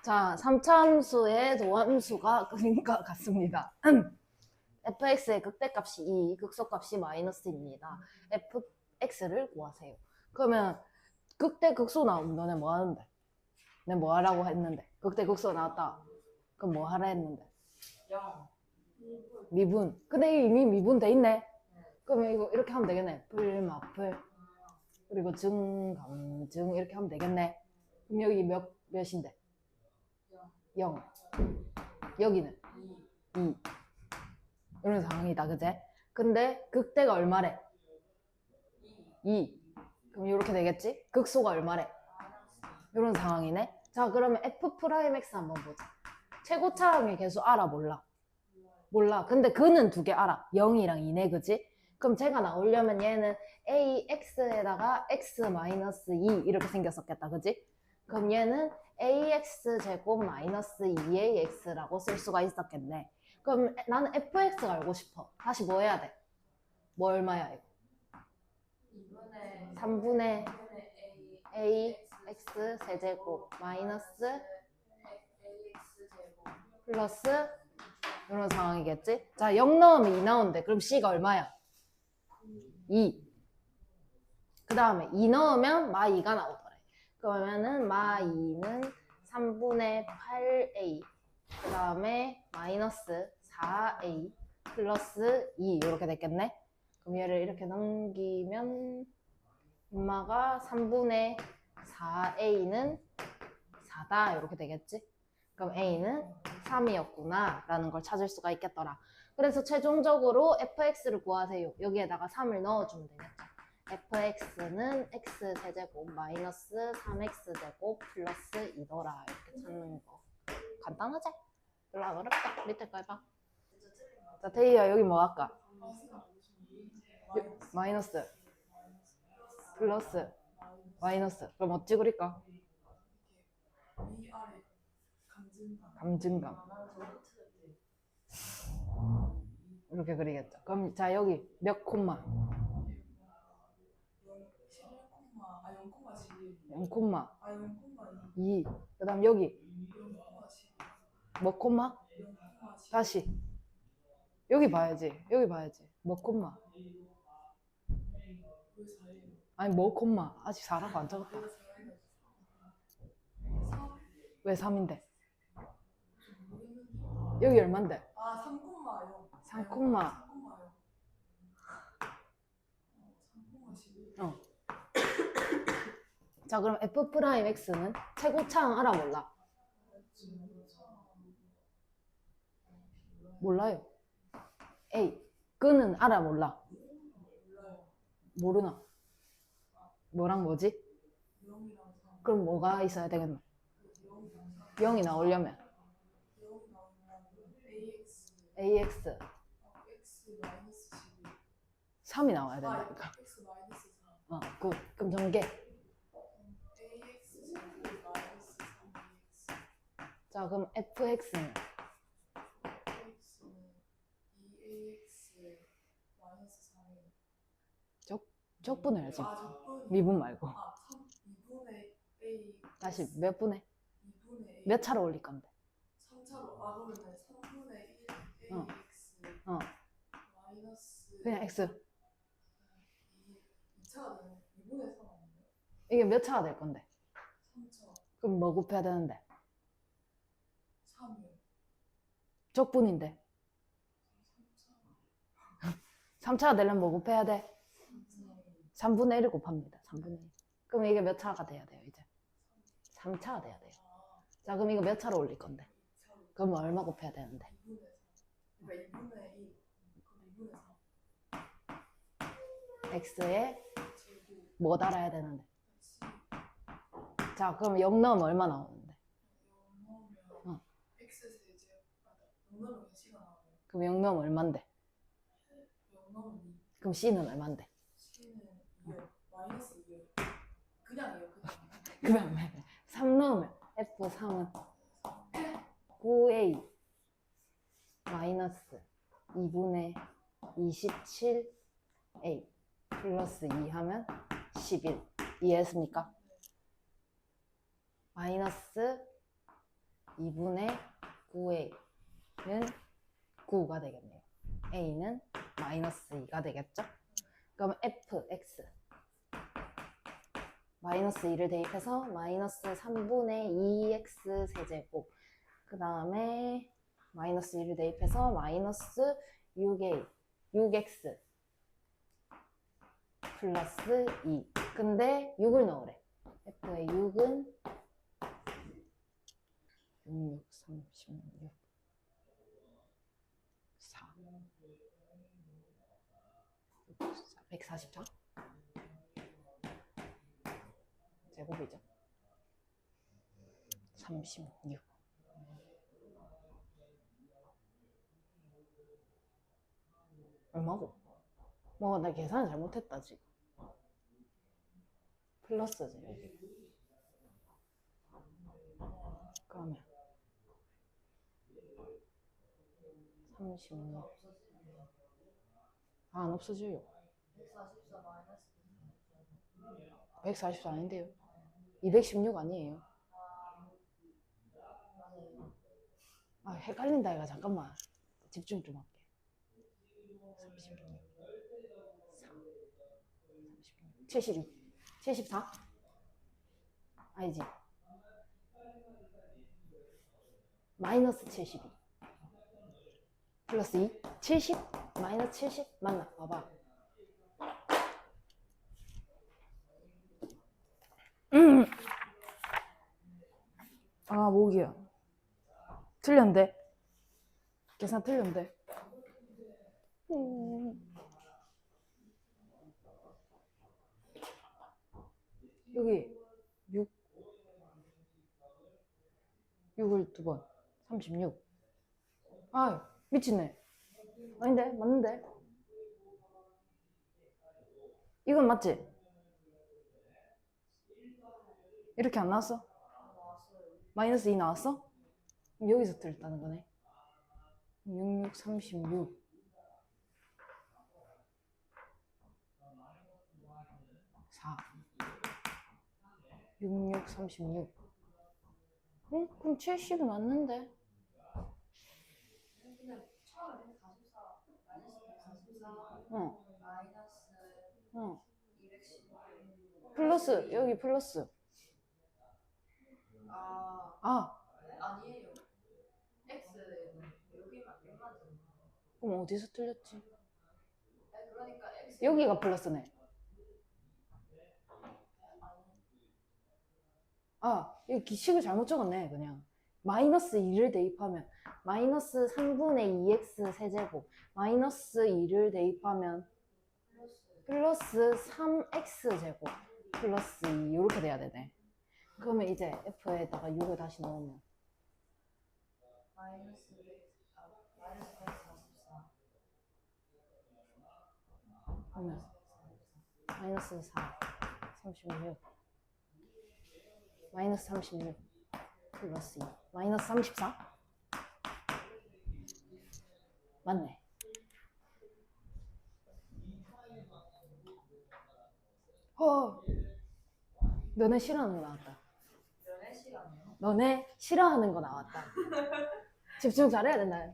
자, 3차 함수의 도함수가 인 것 같습니다. fx의 극대값이 2, 극소값이 마이너스입니다. fx를 구하세요. 그러면 극대 극소 나오면 너네 뭐 하는데? 내가 뭐 하라고 했는데? 극대 극소 나왔다. 그럼 뭐 하라 했는데? 0. 미분. 근데 이미 미분돼 있네. 그러면 이거 이렇게 하면 되겠네. 풀마풀. 그리고 증감증 이렇게 하면 되겠네. 그럼 여기 몇인데? 0. 여기는 2. 이런 상황이다, 그제? 근데 극대가 얼마래? 2. 그럼 이렇게 되겠지? 극소가 얼마래? 이런 상황이네. 자, 그러면 f'x 한번 보자. 최고차항의 개수 알아, 몰라? 몰라. 근데 그는 두 개 알아. 0이랑 2네, 그지? 그럼 제가 나오려면 얘는 ax에다가 x-2 이렇게 생겼었겠다, 그지? 그럼 얘는 ax 제곱 마이너스 2ax라고 쓸 수가 있었겠네. 그럼 나는 fx가 알고 싶어. 다시 뭐 해야 돼? 뭐 얼마야 이거? 3분의 ax 세제곱 마이너스 플러스 이런 상황이겠지? 자, 0 넣으면 2 나오는데 그럼 c가 얼마야? 2. 그 다음에 2 넣으면 마 2가 나오더래. 그러면은 마 2는 3분의 8a 그 다음에 마이너스 4a 플러스 2 이렇게 됐겠네? 그럼 얘를 이렇게 넘기면 엄마가 3분의 4a는 4다 이렇게 되겠지? 그럼 a는 3이었구나 라는 걸 찾을 수가 있겠더라. 그래서 최종적으로 fx를 구하세요. 여기에다가 3을 넣어주면 되겠죠. fx는 x세제곱 마이너스 3x제곱 플러스 2더라 이렇게 찾는 거. 간단하지? 별로 안 어렵다. 밑에 거 해봐. 자, 태희야 여기 뭐 할까? 마이너스 플러스 마이너스. 그럼 어찌 그릴까? 위아래 감증감 이렇게 그리겠죠. 그럼 자 여기 몇 콤마? 0 콤마 2. 그 다음 여기 몇 콤마? 다시 여기 봐야지. 여기 봐야지. 몇 콤마? 아니 뭐 콤마? 아직 4라고 안 적었다. 왜 3인데? 여기 얼만데? 3콤마요. 3 콤마. 어. 자 그럼 f'x는 최고차항 알아 몰라? 몰라요. A 그는 알아 몰라? 모르나? 뭐랑 뭐지? 그럼 뭐가 있어야 되겠노? 0이 나오려면 ax 3이 나와야 된다니까. 그럼 전개. 자 그럼 fx는 적분해야지. 미분 말고. 다시 몇 분해? 몇 차로 올릴 건데? 3차로. 그러면 3분의 1 어. ax 마이너스 그냥 x. 2차가 되는 2분의 3 아니에요? 이게 몇 차가 될 건데? 3차. 그럼 뭐 곱해야 되는데? 3이요. 적분인데. 3차가 되려면 뭐 곱해야 돼? 3분의 1을 곱합니다. 3분의 1. 그럼 이게 몇 차가 돼야 돼요, 이제? 3차가 돼야 돼요. 자, 그럼 이거 몇 차로 올릴 건데? 그럼 얼마 곱해야 되는데? 2분의 3. 그러니까 2분의 1. 그럼 2분의 3. x에 뭐 달아야 되는데? 자, 그럼 0 넣으면 얼마 나오는데? 0 넣으면 x 세제곱. 0 넣으면 c가 나와요. 그럼 0 넣으면 얼만데? 0 넣으면 2. 그럼 c는 얼만데? c는 2요. 마이너스 2요. 그냥 2요. 그 다음에 3 넣으면 f3은 9a 마이너스 2분의 27a 플러스 2 하면 11. 이해했습니까? 마이너스 2분의 9a는 9가 되겠네요. a는 마이너스 2가 되겠죠? 그럼 fx 마이너스 2를 대입해서 마이너스 3분의 2x 세제곱, 그 다음에 마이너스 2를 대입해서 마이너스 6a 6x 플러스 2. 근데 6을 넣으래. f의 6은 6, 36, 4 144 제곱이죠. 36. 얼마고? 뭐 나 계산 잘못했다 지금. 플러스지 여기. 그러면 36. 안 없어져요. 144 아닌데요. 216 아니에요. 아 헷갈린다 이거. 잠깐만 집중 좀 할게. 36 36 74 아니지. 마이너스 72 플러스 2 70 마이너스 70 맞나? 봐봐. 아 목이야. 틀렸는데 계산 틀렸는데. 여기 6을 두 번 36. 아 미치네. 아닌데 맞는데. 이건 맞지? 이렇게 안 나왔어? 마이너스 2 나왔어? 그럼 여기서 틀렸다는 거네. 66 36 4 66 36. 응? 그럼 70이 맞는데? 근데 처음에 144 마이너스 144 응. 마이너스 응. 210 플러스 여기 플러스. 아 아니에요. x 여기만 여기만 들어. 그럼 어디서 틀렸지? 그러니까 x 여기가 플러스네. 아 여기 기식을 잘못 적었네. 그냥 마이너스 2를 대입하면 마이너스 3분의 2x 세제곱 마이너스 2를 대입하면 플러스 3x 제곱 플러스 2 이렇게 돼야 되네. 그러면 이제 f에다가 6을 다시 넣으면 마이너스 144 그러면 마이너스 4 36 마이너스 36 플러스 2 마이너스 34 맞네. 너네 싫어하는 거 나왔다. 연애 시간이요? 너네 싫어하는 거 나왔다. 집중 잘해야 된다.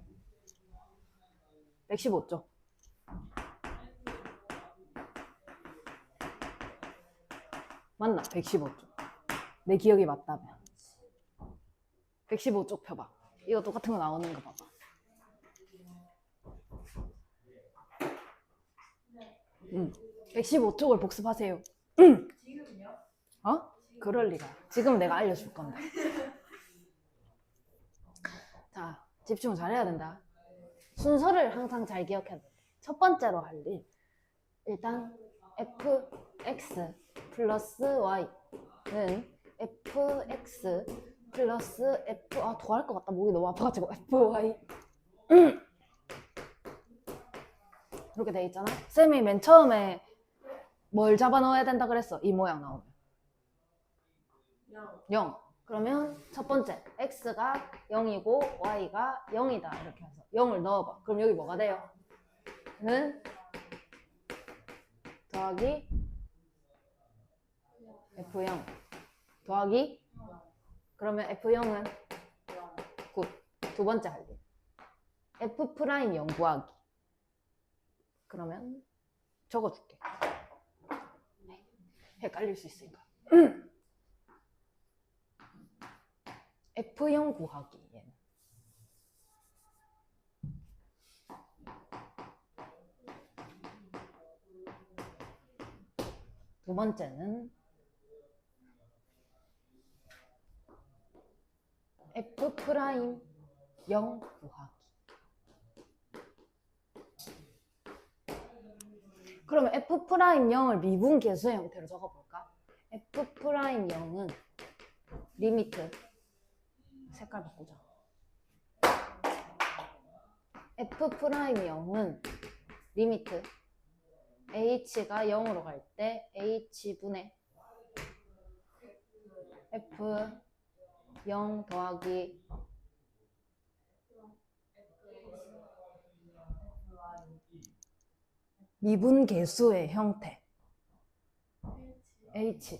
115쪽. 맞나? 115쪽. 내 기억이 맞다면. 115쪽 펴봐. 이거 똑같은 거 나오는 거 봐봐. 115쪽을 복습하세요. 지금요? 어? 그럴 리가. 지금 내가 알려줄 건데. 자, 집중 잘해야 된다. 순서를 항상 잘 기억해야 돼. 첫 번째로 할 일. 일단 fx 플러스 y는 fx 플러스 f 더 할 것 같다. 목이 너무 아파가지고 fy 이렇게 돼 있잖아. 쌤이 맨 처음에 뭘 잡아 넣어야 된다 그랬어? 이 모양 나오면 0. 그러면 첫 번째 x가 0이고 y가 0이다 이렇게 해서 0을 넣어봐. 그럼 여기 뭐가 돼요? 는 더하기 F0 더하기 그러면 F0은 두 번째 할 일. F 프라임 0 구하기. 그러면 적어줄게. 헷갈릴 수 있으니까. F0 구하기. 얘는. 두 번째는 F 프라임 0 구하기. 그러면 F 프라임 0을 미분 계수의 형태로 적어볼까? F 프라임 0은 리미트 색깔 바꾸자. F 프라임 0은 리미트 h가 0으로 갈 때 h분의 f 0 더하기 미분 계수의 형태 h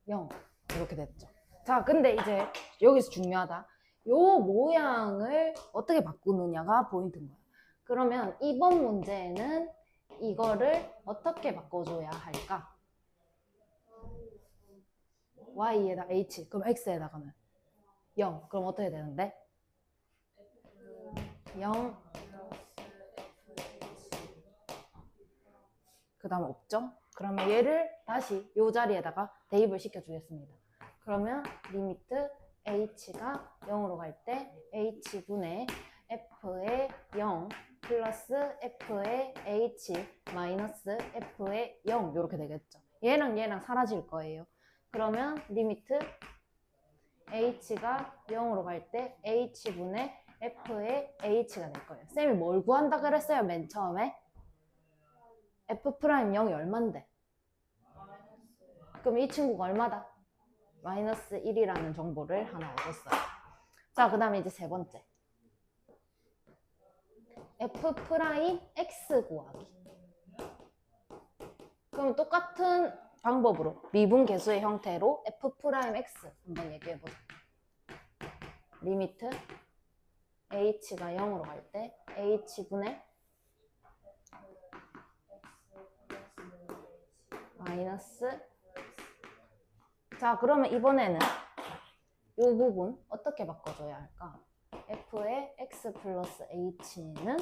0 이렇게 됐죠. 자, 근데 이제 여기서 중요하다. 요 모양을 어떻게 바꾸느냐가 포인트인 거야. 그러면 이번 문제에는 이거를 어떻게 바꿔줘야 할까? y에다 h, 그럼 x에다가는 0. 그럼 어떻게 되는데? 0. 그 다음 없죠? 그러면 얘를 다시 이 자리에다가 대입을 시켜주겠습니다. 그러면 리미트 h가 0으로 갈 때 h분의 f의 0 플러스 f의 h 마이너스 f의 0 이렇게 되겠죠. 얘랑 얘랑 사라질 거예요. 그러면 리미트 h가 0으로 갈 때 h분의 f의 h가 될 거예요. 쌤이 뭘 구한다 그랬어요? 맨 처음에? f 프라임 0이 얼만데? 그럼 이 친구가 얼마다? 마이너스 1이라는 정보를 하나 얻었어요. 자, 그 다음에 이제 세 번째. f 프라임 x 구하기. 그럼 똑같은 방법으로 미분 계수의 형태로 f 프라임 x 한번 얘기해보자. 리미트 h가 0으로 갈 때 h분의 마이너스. 자, 그러면 이번에는 이 부분 어떻게 바꿔줘야 할까? f의 x 플러스 h는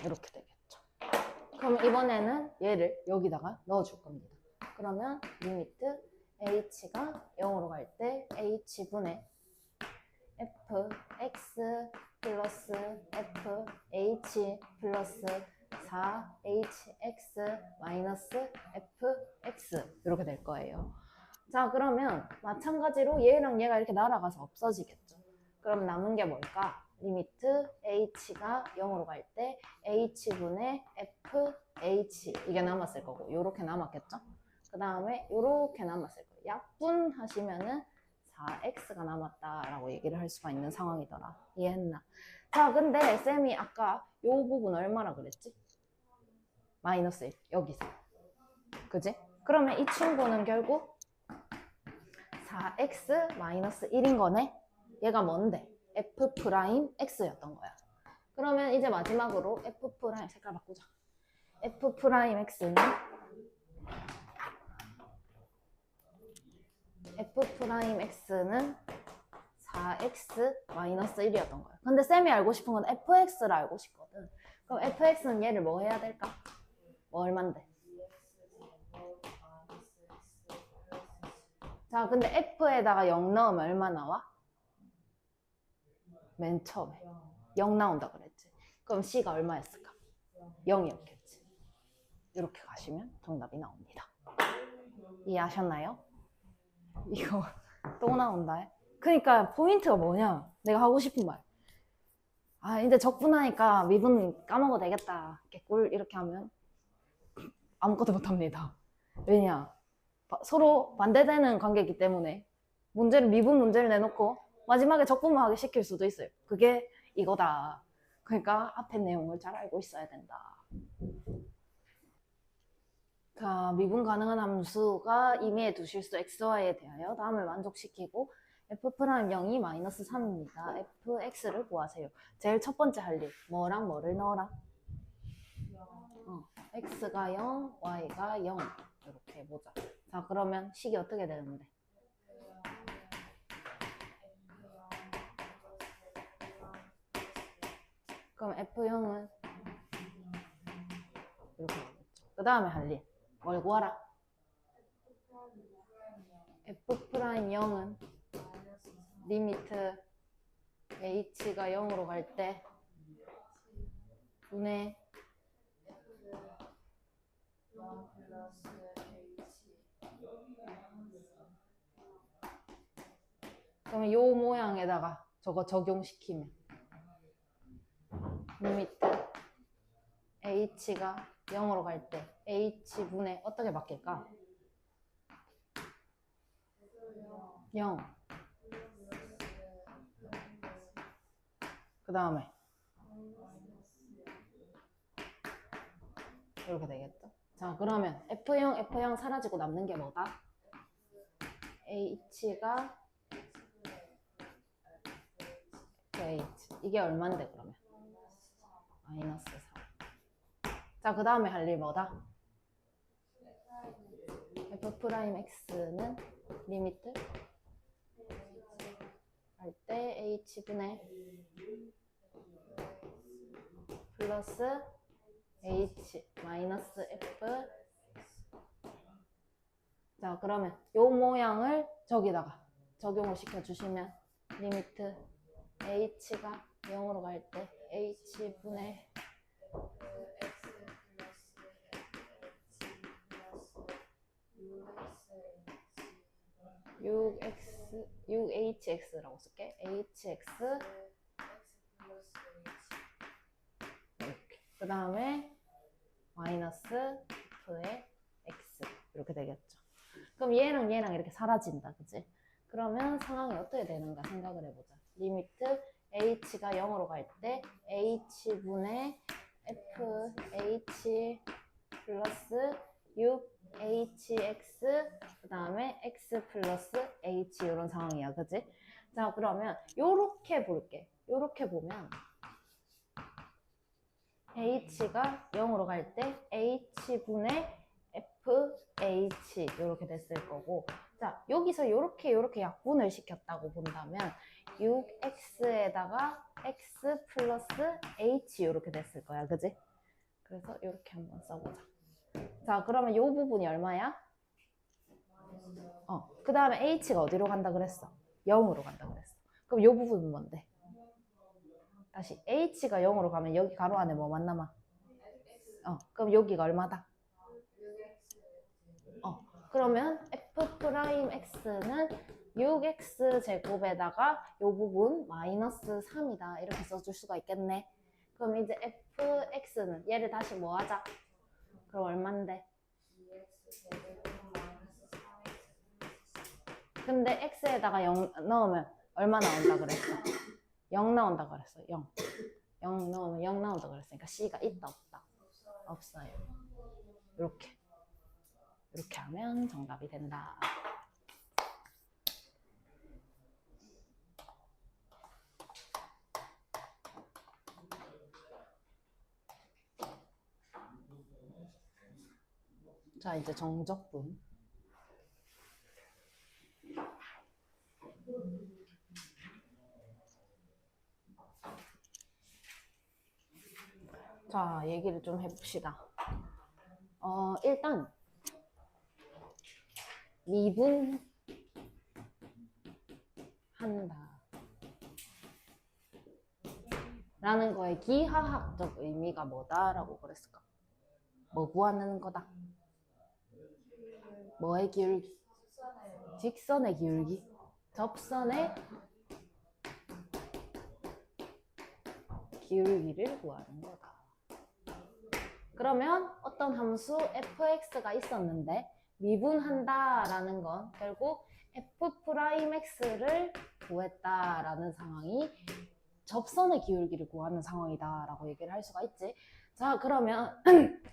이렇게 되겠죠. 그럼 이번에는 얘를 여기다가 넣어줄 겁니다. 그러면 리미트 h가 0으로 갈 때 h분의 fx 플러스 fh 플러스 4hx 마이너스 fx 이렇게 될 거예요. 자, 그러면 마찬가지로 얘랑 얘가 이렇게 날아가서 없어지겠죠. 그럼 남은 게 뭘까? 리미트 h가 0으로 갈 때 h분의 fh 이게 남았을 거고 요렇게 남았겠죠? 그 다음에 요렇게 남았을 거예요. 약분하시면은 4x가 남았다라고 얘기를 할 수가 있는 상황이더라. 이해했나? 자, 근데 쌤이 아까 요 부분 얼마라 그랬지? 마이너스 1 여기서. 그지? 그러면 이 친구는 결국 4x 마이너스 1인 거네? 얘가 뭔데? f 프라임 x였던 거야. 그러면 이제 마지막으로 f 프라임 색깔 바꾸자. f 프라임 x는 f 프라임 x는 4x 마이너스 1이었던 거야. 근데 쌤이 알고 싶은 건 fx를 알고 싶거든. 그럼 fx는 얘를 뭐 해야 될까? 뭐 얼만데? 자, 근데 f에다가 0 넣으면 얼마 나와? 맨 처음에 0 나온다 그랬지. 그럼 c가 얼마였을까? 0이었겠지. 이렇게 가시면 정답이 나옵니다. 이해하셨나요? 이거 또 나온다. 그러니까 포인트가 뭐냐? 내가 하고 싶은 말. 아, 이제 적분하니까 미분 까먹어도 되겠다. 개꿀 이렇게 하면 아무것도 못합니다. 왜냐? 서로 반대되는 관계이기 때문에 미분 문제를 내놓고 마지막에 적분무하게 시킬 수도 있어요. 그게 이거다. 그러니까 앞에 내용을 잘 알고 있어야 된다. 자, 미분 가능한 함수가 임의의 두 실수 xy에 대하여 다음을 만족시키고 f'0이 마이너스 3입니다. fx를 구하세요. 제일 첫 번째 할 일, 뭐랑 뭐를 넣어라? x가 0, y가 0 이렇게 해보자. 자, 그러면 식이 어떻게 되는데? 그럼 f0은 이렇게 되겠죠. 그 다음에 할 일, 뭘 구하라? f'0은 리미트 h가 0으로 갈 때 분의 그러면 요 모양에다가 저거 적용시키면 리미트 h가 0으로 갈 때 h분의 어떻게 바뀔까? 0. 그 다음에 이렇게 되겠죠. 자, 그러면 F0 사라지고 남는 게 뭐다? H가 H. 이게 얼만데 그러면? 마이너스 4. 자, 그 다음에 할 일 뭐다? F'X는 리미트 할 때 H분의 플러스 H 마이너스 F. 자, 그러면 요 모양을 저기다가 적용을 시켜주시면 리미트 H가 0으로 갈 때 H분의 6hx라고 쓸게. hx 이렇게. 그 다음에 마이너스 f의 x 이렇게 되겠죠. 그럼 얘랑 얘랑 이렇게 사라진다, 그치? 그러면 상황이 어떻게 되는가 생각을 해보자. 리미트 h가 0으로 갈 때 h분의 fh 플러스 6hx 그 다음에 x 플러스 h 이런 상황이야, 그치? 자, 그러면 요렇게 볼게. 요렇게 보면 h가 0으로 갈 때 h분의 fh 이렇게 됐을 거고, 자, 여기서 요렇게 약분을 시켰다고 본다면 6x에다가 x 플러스 h 이렇게 됐을 거야, 그치? 그래서 이렇게 한번 써보자. 자, 그러면 요 부분이 얼마야? 그 다음에 h가 어디로 간다 그랬어? 0으로 간다 그랬어. 그럼 요 부분은 뭔데? 다시 h가 0으로 가면 여기 가로 안에 뭐만 남아? 그럼 여기가 얼마다? 그러면 f'x는 6x 제곱에다가 요 부분 마이너스 3이다 이렇게 써줄 수가 있겠네. 그럼 이제 fx는 얘를 다시 뭐 하자? 그럼 얼만데? 근데 x에다가 0 넣으면 얼마 나온다 그랬어? 0 나온다 그랬어. 0 넣으면 0 나온다 그랬으니까 c가 있다 없다? 없어요. 이렇게 하면 정답이 된다. 자, 이제 정적분. 자, 얘기를 좀 해봅시다. 일단 미분한다 라는 거의 기하학적 의미가 뭐다라고 그랬을까? 뭐 구하는 거다? 뭐의 기울기? 직선의 기울기? 접선의 기울기를 구하는 거다. 그러면 어떤 함수 fx가 있었는데 미분한다 라는 건 결국 f'x를 구했다라는 상황이 접선의 기울기를 구하는 상황이다라고 얘기를 할 수가 있지. 자, 그러면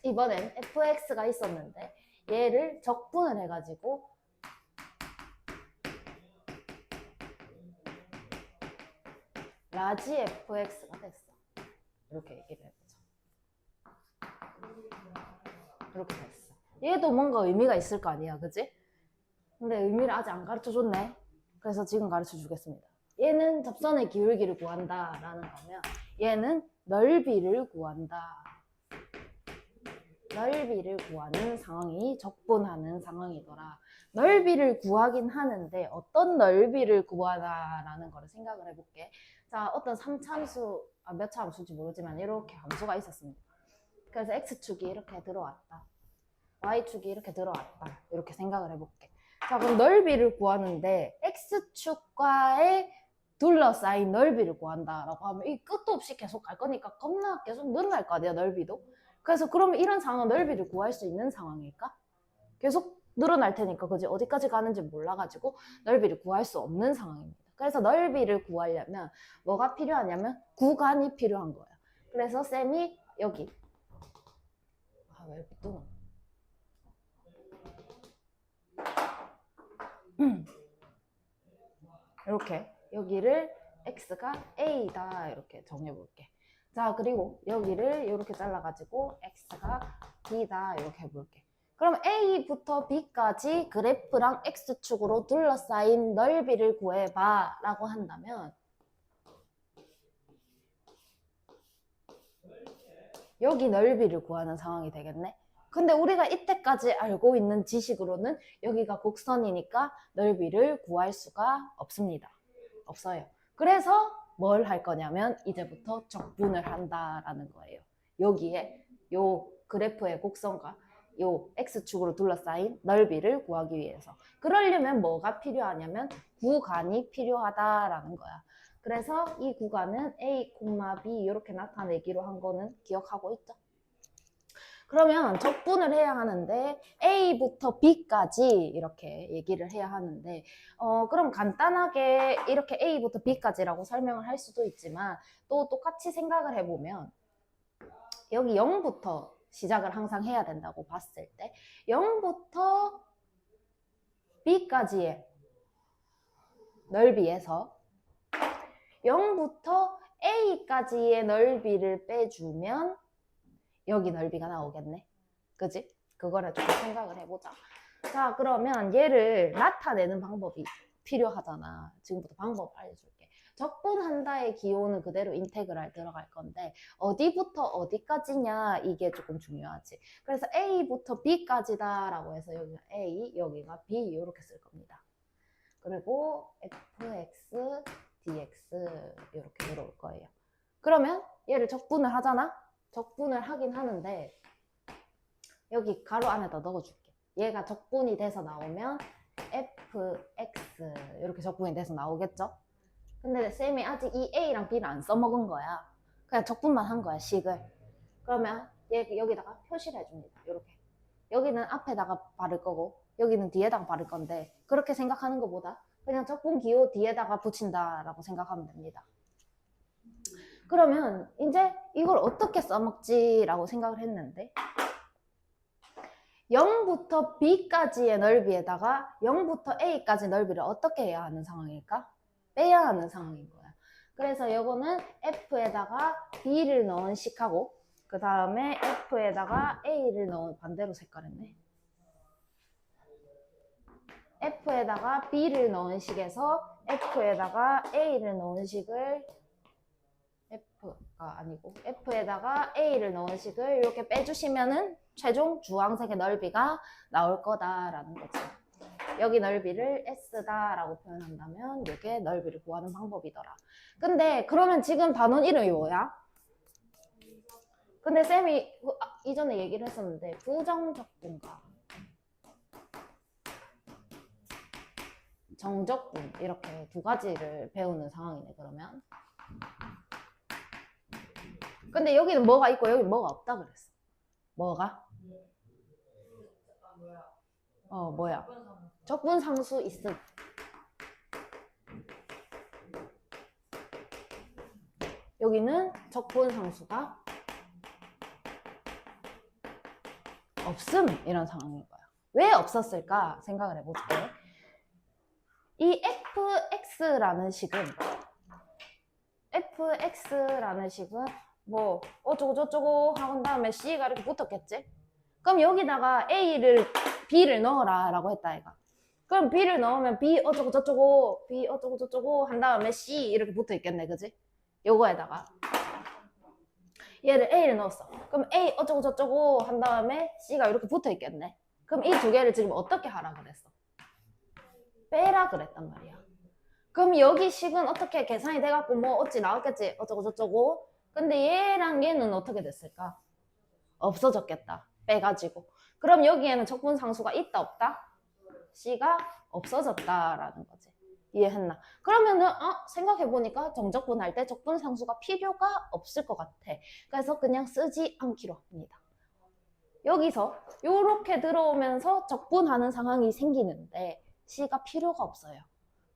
이번엔 fx가 있었는데 얘를 적분을 해가지고 라지 fx가 됐어. 이렇게 얘기를 해보자. 이렇게 됐어. 얘도 뭔가 의미가 있을 거 아니야, 그지? 근데 의미를 아직 안 가르쳐줬네. 그래서 지금 가르쳐주겠습니다. 얘는 접선의 기울기를 구한다라는 거면 얘는 넓이를 구한다. 넓이를 구하는 상황이 적분하는 상황이더라. 넓이를 구하긴 하는데 어떤 넓이를 구하다라는 거를 생각을 해볼게. 자, 어떤 3차함수, 몇 차 함수인지 모르지만 이렇게 함수가 있었습니다. 그래서 x축이 이렇게 들어왔다. y축이 이렇게 들어왔다. 이렇게 생각을 해볼게. 자, 그럼 넓이를 구하는데 x축과의 둘러싸인 넓이를 구한다라고 하면 이 끝도 없이 계속 갈 거니까 겁나 계속 늘어날 거 아니야, 넓이도. 그래서 그러면 이런 상황은 넓이를 구할 수 있는 상황일까? 계속 늘어날 테니까 그지? 어디까지 가는지 몰라가지고 넓이를 구할 수 없는 상황입니다. 그래서 넓이를 구하려면 뭐가 필요하냐면 구간이 필요한 거야. 그래서 쌤이 여기 왜 이렇게 뜨노? 이렇게 여기를 x가 a다 이렇게 정해볼게. 자, 그리고 여기를 이렇게 잘라가지고 x가 b다 이렇게 해볼게. 그럼 a부터 b까지 그래프랑 x축으로 둘러싸인 넓이를 구해봐 라고 한다면 여기 넓이를 구하는 상황이 되겠네. 근데 우리가 이때까지 알고 있는 지식으로는 여기가 곡선이니까 넓이를 구할 수가 없습니다. 없어요. 그래서 뭘 할 거냐면 이제부터 적분을 한다라는 거예요. 여기에 요 그래프의 곡선과 요 x축으로 둘러싸인 넓이를 구하기 위해서. 그러려면 뭐가 필요하냐면 구간이 필요하다라는 거야. 그래서 이 구간은 a, b 이렇게 나타내기로 한 거는 기억하고 있죠? 그러면 적분을 해야 하는데 A부터 B까지 이렇게 얘기를 해야 하는데 그럼 간단하게 이렇게 A부터 B까지라고 설명을 할 수도 있지만 또 똑같이 생각을 해보면 여기 0부터 시작을 항상 해야 된다고 봤을 때 0부터 B까지의 넓이에서 0부터 A까지의 넓이를 빼주면 여기 넓이가 나오겠네. 그지? 그거를 좀 생각을 해보자. 자, 그러면 얘를 나타내는 방법이 필요하잖아. 지금부터 방법 알려줄게. 적분한다의 기호는 그대로 인테그랄 들어갈 건데 어디부터 어디까지냐 이게 조금 중요하지. 그래서 A부터 B까지다 라고 해서 여기가 A, 여기가 B 이렇게 쓸 겁니다. 그리고 fx, dx 이렇게 들어올 거예요. 그러면 얘를 적분을 하잖아? 적분을 하긴 하는데 여기 가로 안에다 넣어줄게. 얘가 적분이 돼서 나오면 fx 이렇게 적분이 돼서 나오겠죠? 근데 쌤이 아직 이 a랑 b를 안 써먹은 거야. 그냥 적분만 한 거야, 식을. 그러면 얘 여기다가 표시를 해줍니다. 이렇게. 여기는 앞에다가 바를 거고 여기는 뒤에다가 바를 건데 그렇게 생각하는 것보다 그냥 적분 기호 뒤에다가 붙인다라고 생각하면 됩니다. 그러면 이제 이걸 어떻게 써먹지라고 생각을 했는데 0부터 B까지의 넓이에다가 0부터 A까지 넓이를 어떻게 해야 하는 상황일까? 빼야 하는 상황인 거야. 그래서 이거는 F에다가 B를 넣은 식하고 그 다음에 F에다가 A를 넣은 반대로 색깔했네. F에다가 B를 넣은 식에서 F에다가 A를 넣은 식을 F가 아니고 F에다가 A를 넣은 식을 이렇게 빼주시면은 최종 주황색의 넓이가 나올 거다라는 거죠. 여기 넓이를 S다라고 표현한다면 이게 넓이를 구하는 방법이더라. 근데 그러면 지금 단원 이름이 뭐야? 근데 쌤이 이전에 얘기를 했었는데 부정적분과 정적분 이렇게 두 가지를 배우는 상황이네 그러면. 근데 여기는 뭐가 있고 여기는 뭐가 없다 그랬어. 뭐가? 뭐야? 적분상수 있음. 여기는 적분상수가 없음 이런 상황인 거야. 왜 없었을까 생각을 해볼게. 이 fx라는 식은 뭐 어쩌고 저쩌고 하고 다음에 c가 이렇게 붙었겠지? 그럼 여기다가 b를 넣어라 라고 했다 얘가. 그럼 b를 넣으면 b 어쩌고 저쩌고 한 다음에 c 이렇게 붙어 있겠네, 그지? 요거에다가 얘를 a를 넣었어. 그럼 a 어쩌고 저쩌고 한 다음에 c가 이렇게 붙어 있겠네. 그럼 이 두 개를 지금 어떻게 하라 그랬어? 빼라 그랬단 말이야. 그럼 여기 식은 어떻게 계산이 돼갖고 뭐 어찌 나왔겠지 어쩌고 저쩌고. 근데 얘랑 얘는 어떻게 됐을까? 없어졌겠다. 빼가지고. 그럼 여기에는 적분상수가 있다 없다? C가 없어졌다라는 거지. 이해했나? 그러면은 생각해보니까 정적분할 때 적분상수가 필요가 없을 것 같아. 그래서 그냥 쓰지 않기로 합니다. 여기서 이렇게 들어오면서 적분하는 상황이 생기는데 C가 필요가 없어요.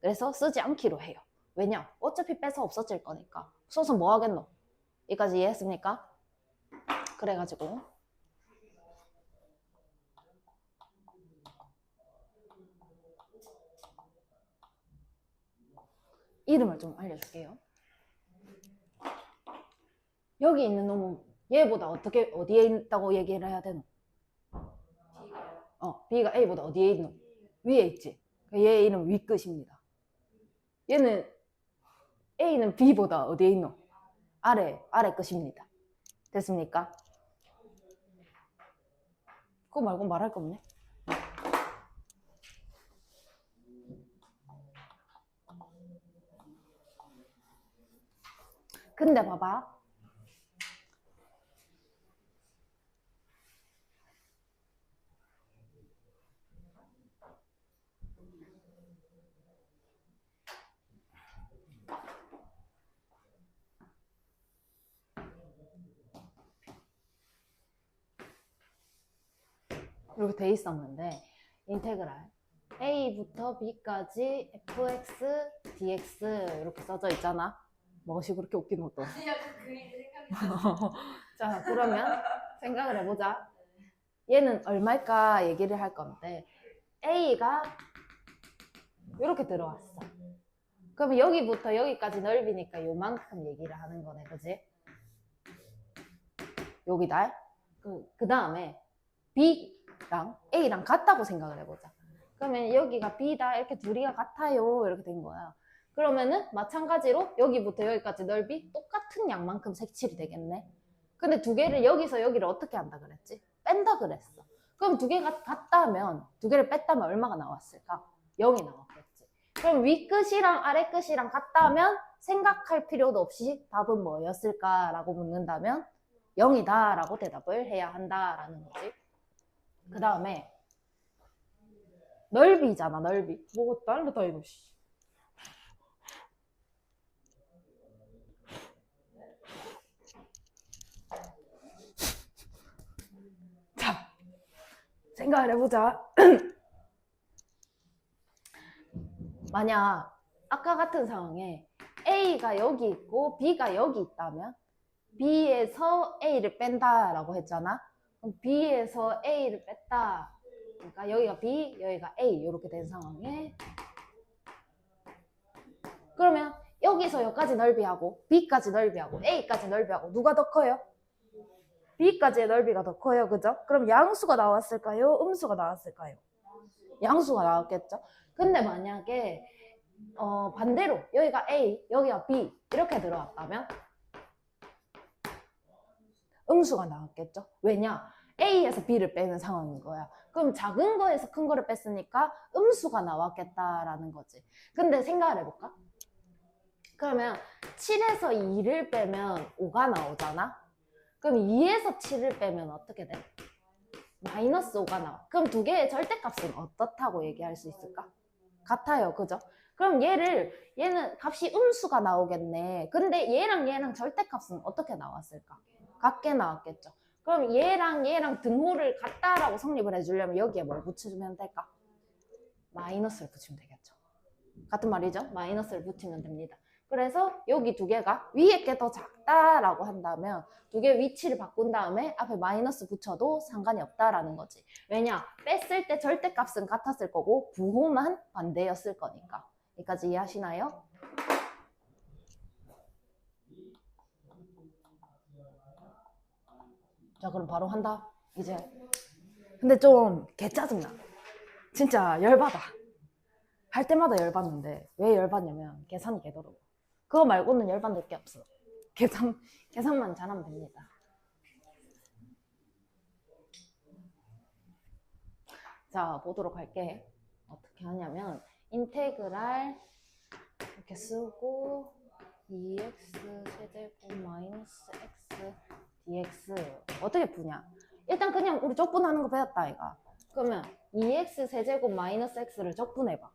그래서 쓰지 않기로 해요. 왜냐? 어차피 빼서 없어질 거니까. 써서 뭐 하겠노? 여기까지 이해했습니까? 그래가지고 이름을 좀 알려줄게요. 여기 있는 놈은 얘보다 어디에 있다고 얘기를 해야 되노? B가 A보다 어디에 있노? 위에 있지. 얘 이름 윗끝입니다. 얘는 A는 B보다 어디에 있노? 아래 끝입니다. 됐습니까? 그거 말고 말할 거 없네. 근데 봐봐. 이렇게 돼 있었는데 인테그랄 a부터 b까지 fx dx 이렇게 써져 있잖아. 뭐시 그렇게 웃긴 것도. 약간 그림 생각이 자, 그러면 생각을 해보자. 얘는 얼마일까 얘기를 할 건데 a가 이렇게 들어왔어. 그럼 여기부터 여기까지 넓이니까 요만큼 얘기를 하는 거네, 그지? 여기다. 그 다음에 B랑 A랑 같다고 생각을 해보자. 그러면 여기가 B다 이렇게 둘이가 같아요 이렇게 된 거야. 그러면은 마찬가지로 여기부터 여기까지 넓이 똑같은 양만큼 색칠이 되겠네. 근데 두 개를 여기서 여기를 어떻게 한다 그랬지? 뺀다 그랬어. 그럼 두 개가 같다면 두 개를 뺐다면 얼마가 나왔을까? 0이 나왔겠지. 그럼 윗끝이랑 아래끝이랑 같다면 생각할 필요도 없이 답은 뭐였을까라고 묻는다면 0이다 라고 대답을 해야 한다라는 거지. 그 다음에 넓이잖아, 넓이. 뭐가 다르다 이거. 자, 생각을 해보자. 만약 아까 같은 상황에 A가 여기 있고 B가 여기 있다면 B에서 A를 뺀다라고 했잖아. 그럼 B에서 A를 뺐다. 그러니까 여기가 B, 여기가 A 이렇게 된 상황에 그러면 여기서 여기까지 넓이하고 B까지 넓이하고 A까지 넓이하고 누가 더 커요? B까지의 넓이가 더 커요. 그죠? 그럼 양수가 나왔을까요? 음수가 나왔을까요? 양수가 나왔겠죠? 근데 만약에 반대로 여기가 A, 여기가 B 이렇게 들어왔다면 음수가 나왔겠죠? 왜냐? A에서 B를 빼는 상황인 거야. 그럼 작은 거에서 큰 거를 뺐으니까 음수가 나왔겠다라는 거지. 근데 생각을 해볼까? 그러면 7에서 2를 빼면 5가 나오잖아? 그럼 2에서 7을 빼면 어떻게 돼? 마이너스 5가 나와. 그럼 두 개의 절대값은 어떻다고 얘기할 수 있을까? 같아요. 그죠? 그럼 얘는 값이 음수가 나오겠네. 근데 얘랑 절대값은 어떻게 나왔을까? 같게 나왔겠죠. 그럼 얘랑 등호를 같다라고 성립을 해주려면 여기에 뭘 붙여주면 될까? 마이너스를 붙이면 되겠죠. 같은 말이죠? 마이너스를 붙이면 됩니다. 그래서 여기 두 개가 위에 게 더 작다라고 한다면 두 개 위치를 바꾼 다음에 앞에 마이너스 붙여도 상관이 없다라는 거지. 왜냐? 뺐을 때 절대값은 같았을 거고 부호만 반대였을 거니까. 여기까지 이해하시나요? 자, 그럼 바로 한다. 이제. 근데 좀 개짜증나. 진짜 열받아. 할 때마다 열받는데 왜 열받냐면 계산이 개더라고. 그거 말고는 열받을 게 없어. 계산만 잘하면 됩니다. 자, 보도록 할게. 어떻게 하냐면 인테그랄 이렇게 쓰고 2x 세제곱 마이너스 x dx 어떻게 푸냐? 일단 그냥 우리 적분하는 거 배웠다 아이가. 그러면 2x 세제곱 마이너스 x를 적분해봐.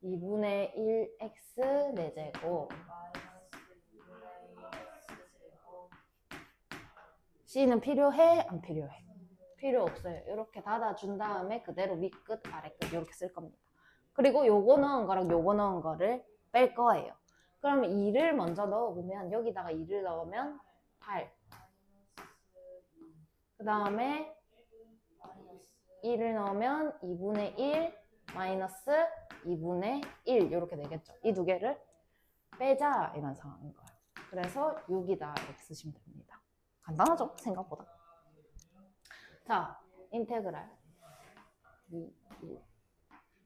2분의 1x 4제곱 C는 필요해? 안 필요해? 필요 없어요. 이렇게 닫아준 다음에 그대로 위끝, 아래끝 이렇게 쓸 겁니다. 그리고 요거 넣은 거랑 요거 넣은 거를 뺄 거예요. 그러면 2를 먼저 넣어보면 여기다가 2를 넣으면 8. 그 다음에 1을 넣으면 2분의 1 마이너스 2분의 1 이렇게 되겠죠. 이 두 개를 빼자 이런 상황인 거예요. 그래서 6이다 이렇게 쓰시면 됩니다. 간단하죠? 생각보다. 자, 인테그랄 2, 1,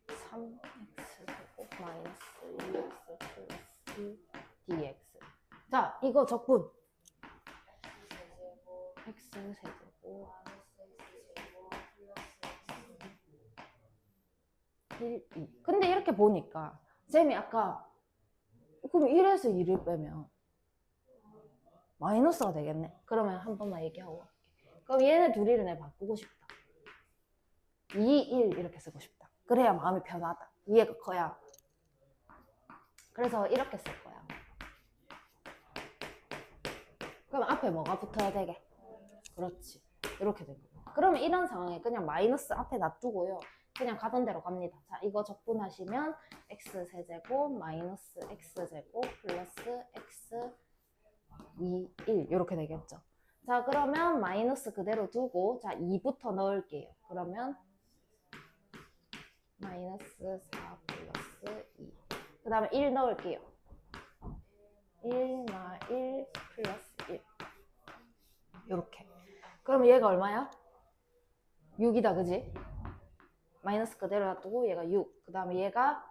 3x 제곱 마이너스 2x 플러스 dx. 자, 이거 적분. x 세제곱 1, 2. 근데 이렇게 보니까 쌤이 아까 그럼 1에서 2를 빼면 마이너스가 되겠네. 그러면 한 번만 얘기하고 갈게. 그럼 얘네 둘이를 내가 바꾸고 싶다. 2, 1 이렇게 쓰고 싶다. 그래야 마음이 편하다. 위에가 커야. 그래서 이렇게 쓸 거야. 그럼 앞에 뭐가 붙어야 되게? 그렇지. 이렇게 된 거야. 그러면 이런 상황에 그냥 마이너스 앞에 놔두고요. 그냥 가던 대로 갑니다. 자, 이거 적분하시면 x 세제곱 마이너스 x 제곱 플러스 x 2, 1 이렇게 되겠죠. 자, 그러면 마이너스 그대로 두고 자 2부터 넣을게요. 그러면 마이너스 4 플러스 2. 그 다음에 1 넣을게요. 1 나 1 플러스 1 이렇게. 그럼 얘가 얼마야? 6이다, 그지? 마이너스 그대로 놔두고 얘가 6. 그 다음에 얘가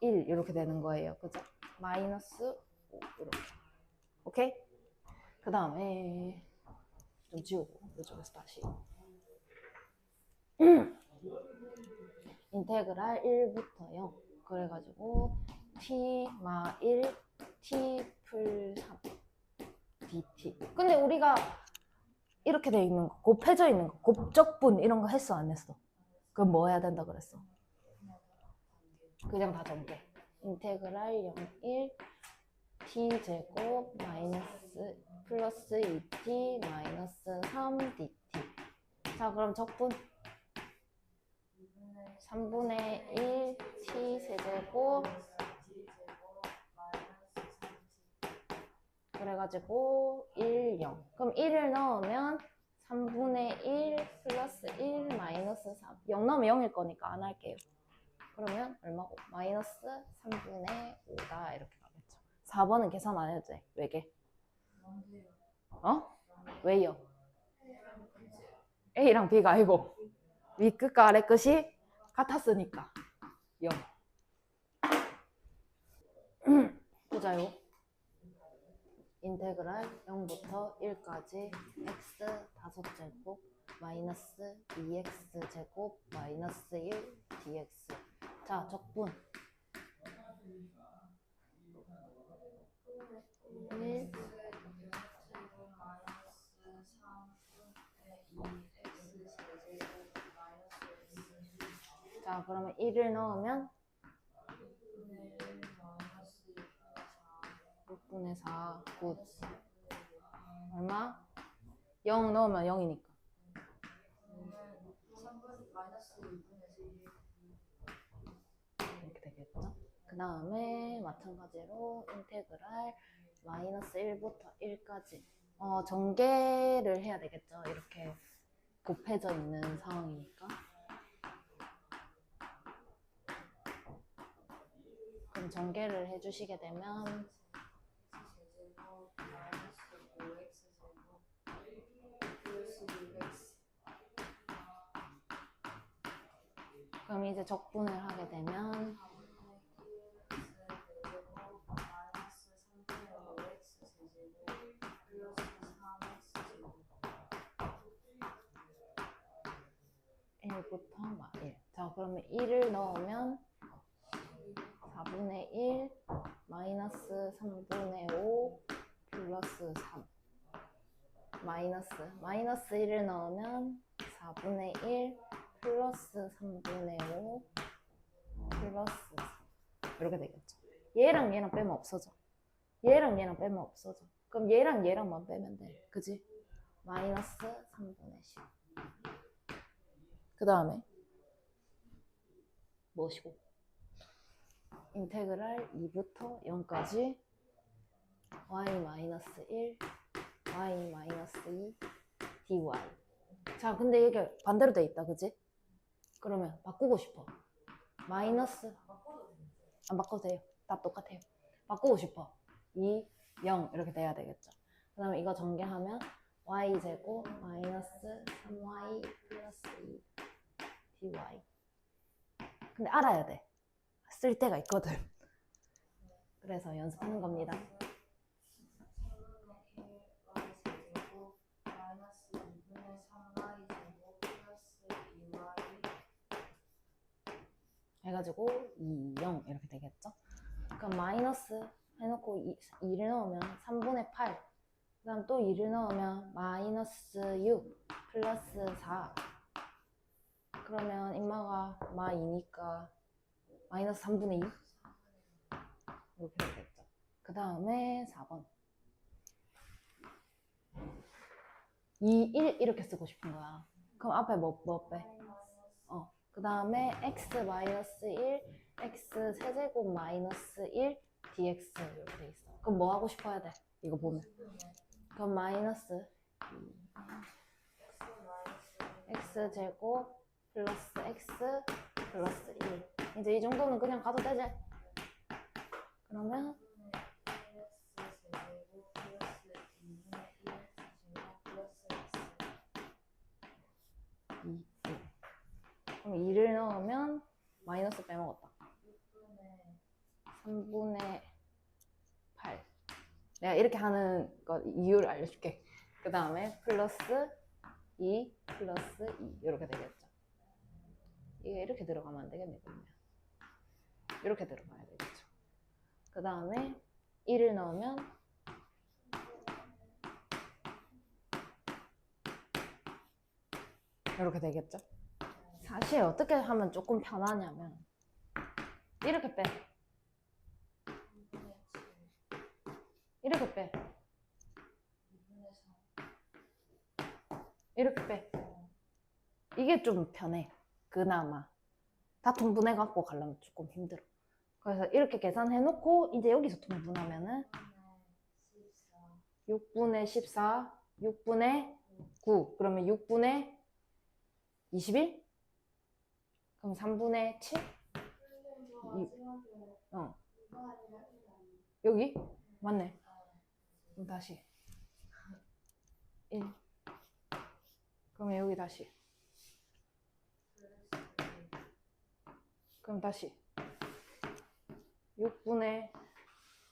1 이렇게 되는 거예요. 그죠? 마이너스 5 이렇게. 오케이? 그 다음에 좀 지우고 이쪽에서 다시 인테그랄 1부터 0 그래가지고 t 마 1 t 풀 3 dt. 근데 우리가 이렇게 돼 있는 거, 곱해져 있는 거, 곱적분 이런 거 했어 안 했어? 그럼 뭐 해야 된다 그랬어? 그냥 다 전개. 인테그랄 0, 1 t 제곱 마이너스 플러스 2t 마이너스 3 dt. 자, 그럼 적분 3분의 1 t 세제곱 그래가지고 1, 0. 그럼 1을 넣으면 3분의 1 플러스 1 마이너스 3. 0 넣으면 0일 거니까 안 할게요. 그러면 얼마고? 마이너스 3분의 5다 이렇게 가겠죠. 4번은 계산 안 해도 돼. 왜게? 어? 왜요? A랑 B가 아니고 윗끝과 아래끝이 같았으니까 0. 보자요. 인테그랄 0부터 1까지 x 5제곱 마이너스 2x 제곱 마이너스 1 dx. 자, 적분 1 자, 그러면 1을 넣으면 6분의 4 굿. 얼마? 0 넣으면 0이니까 3분 마이너스 2분의 그 다음에 마찬가지로 인테그랄 마이너스 1부터 1까지 전개를 해야 되겠죠. 이렇게 곱해져 있는 상황이니까. 그럼 전개를 해주시게 되면 제곱 마이너스 5x 제곱 플러스 6x. 그럼 이제 적분을 하게 되면 마이너스 3분의 5x 제곱 플러스 3x 제곱. 1부터 1. 자, 그러면 1을 넣으면 4분의 1 마이너스 3분의 5 플러스 3 마이너스 1을 넣으면 4분의 1 플러스 3분의 5 플러스 3 이렇게 되겠죠. 얘랑 얘랑 빼면 없어져. 얘랑 얘랑 빼면 없어져. 그럼 얘랑 얘랑만 빼면 돼. 그지? 마이너스 3분의 10. 그 다음에 무엇이고? 인테그랄 2부터 0까지 y-1 y-2 dy. 자, 근데 이게 반대로 돼 있다, 그지? 그러면 바꾸고 싶어. 마이너스 안 바꿔도 돼요. 다 똑같아요. 바꾸고 싶어. 2, 0 이렇게 돼야 되겠죠. 그 다음에 이거 전개하면 y제곱 마이너스 3y 플러스 2 dy. 근데 알아야 돼. 쓸 때가 있거든. 그래서 연습하는 겁니다. 3분의 1 y 제곱 마이너스 2분의 3y 제곱 플러스 2y 해가지고 2, 0 이렇게 되겠죠. 그럼 마이너스 해놓고 2를 넣으면 3분의 8. 그 다음 또 2를 넣으면 마이너스 6 플러스 4. 그러면 인마가 마2니까 마이너스 3분의 2 이렇게 되겠죠. 그 다음에 4번 2, 1 이렇게 쓰고 싶은 거야. 그럼 앞에 뭐 빼? 그 다음에 x 마이너스 1 x 세제곱 마이너스 1 dx 이렇게 돼 있어. 그럼 뭐 하고 싶어야 돼? 이거 보면 그럼 마이너스 x 제곱 플러스 x 플러스 1. 이제 이 정도는 그냥 가도 되지? 그러면 그럼 2를 넣으면 마이너스 빼먹었다. 3분의 8. 내가 이렇게 하는 거 이유를 알려줄게. 그 다음에 플러스 2 플러스 2 이렇게 되겠죠. 이게 이렇게 들어가면 안 되겠네. 그러면 이렇게 들어가야 되겠죠. 그 다음에 1을 넣으면 이렇게 되겠죠. 사실 어떻게 하면 조금 편하냐면 이렇게 빼. 이렇게 빼. 이렇게 빼. 이게 좀 편해. 그나마. 다 통분해 갖고 가려면 조금 힘들어. 그래서 이렇게 계산해 놓고 이제 여기서 통분하면은 6분의 14, 6분의 9. 그러면 6분의 21? 그럼 3분의 7? 여기? 맞네. 그럼 다시 1. 그러면 여기 다시. 그럼 다시 6분의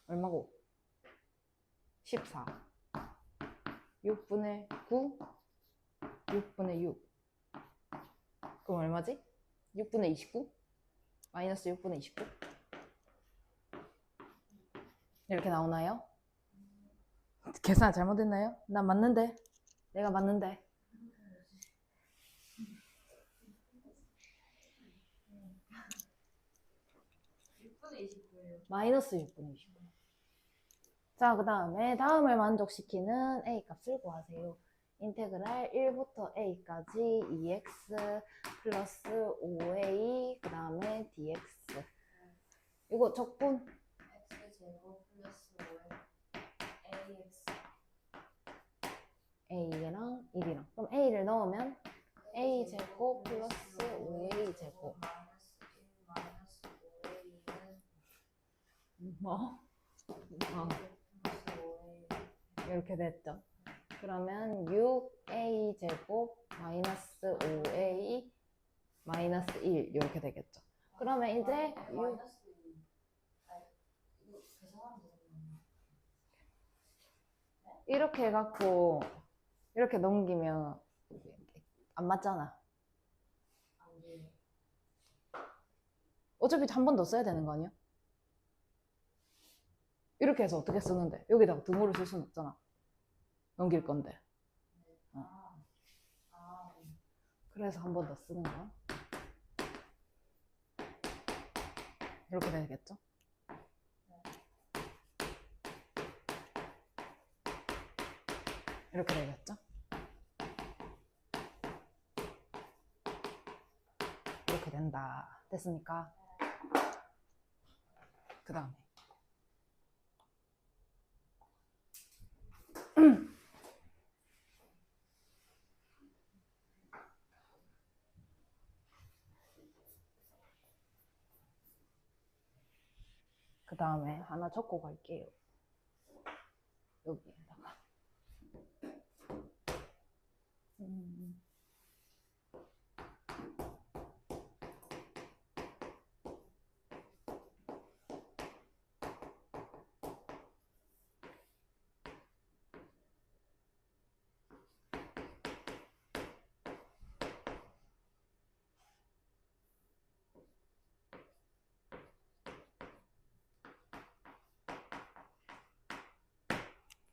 얼마고? 14. 6분의 9. 6분의 6. 그럼 얼마지? 6분의 29? 마이너스 6분의 29? 이렇게 나오나요? 계산 잘못했나요? 나 맞는데? 내가 맞는데? 마이너스 6분의 29. 자, 그 다음에 다음을 만족시키는 a 값을 구하세요. 인테그랄 1부터 a까지 2x 플러스 5a 그 다음에 dx. 이거 이거 적분 x제곱 플러스 5ax a랑 1이랑 그럼 a를 넣으면 a제곱 플러스 5a제곱 마이너스 1 마이너스 5a는 뭐? 플러스 5a 이렇게 됐죠. 그러면 6a제곱 마이너스 5a 마이너스 1 이렇게 되겠죠. 그러면 이제 마이너스 2 이거 계산하면 되겠네. 이렇게 해갖고 이렇게 넘기면 안 맞잖아. 안 돼. 어차피 한 번 더 써야 되는 거 아니야? 이렇게 해서 어떻게 쓰는데? 여기다가 등호를 쓸 수는 없잖아. 넘길 건데. 아, 그래서 한 번 더 쓰는 거야. 이렇게 되겠죠? 이렇게 되겠죠? 이렇게 된다. 됐습니까? 그 다음에 그 다음에 하나 적고 갈게요. 여기에다가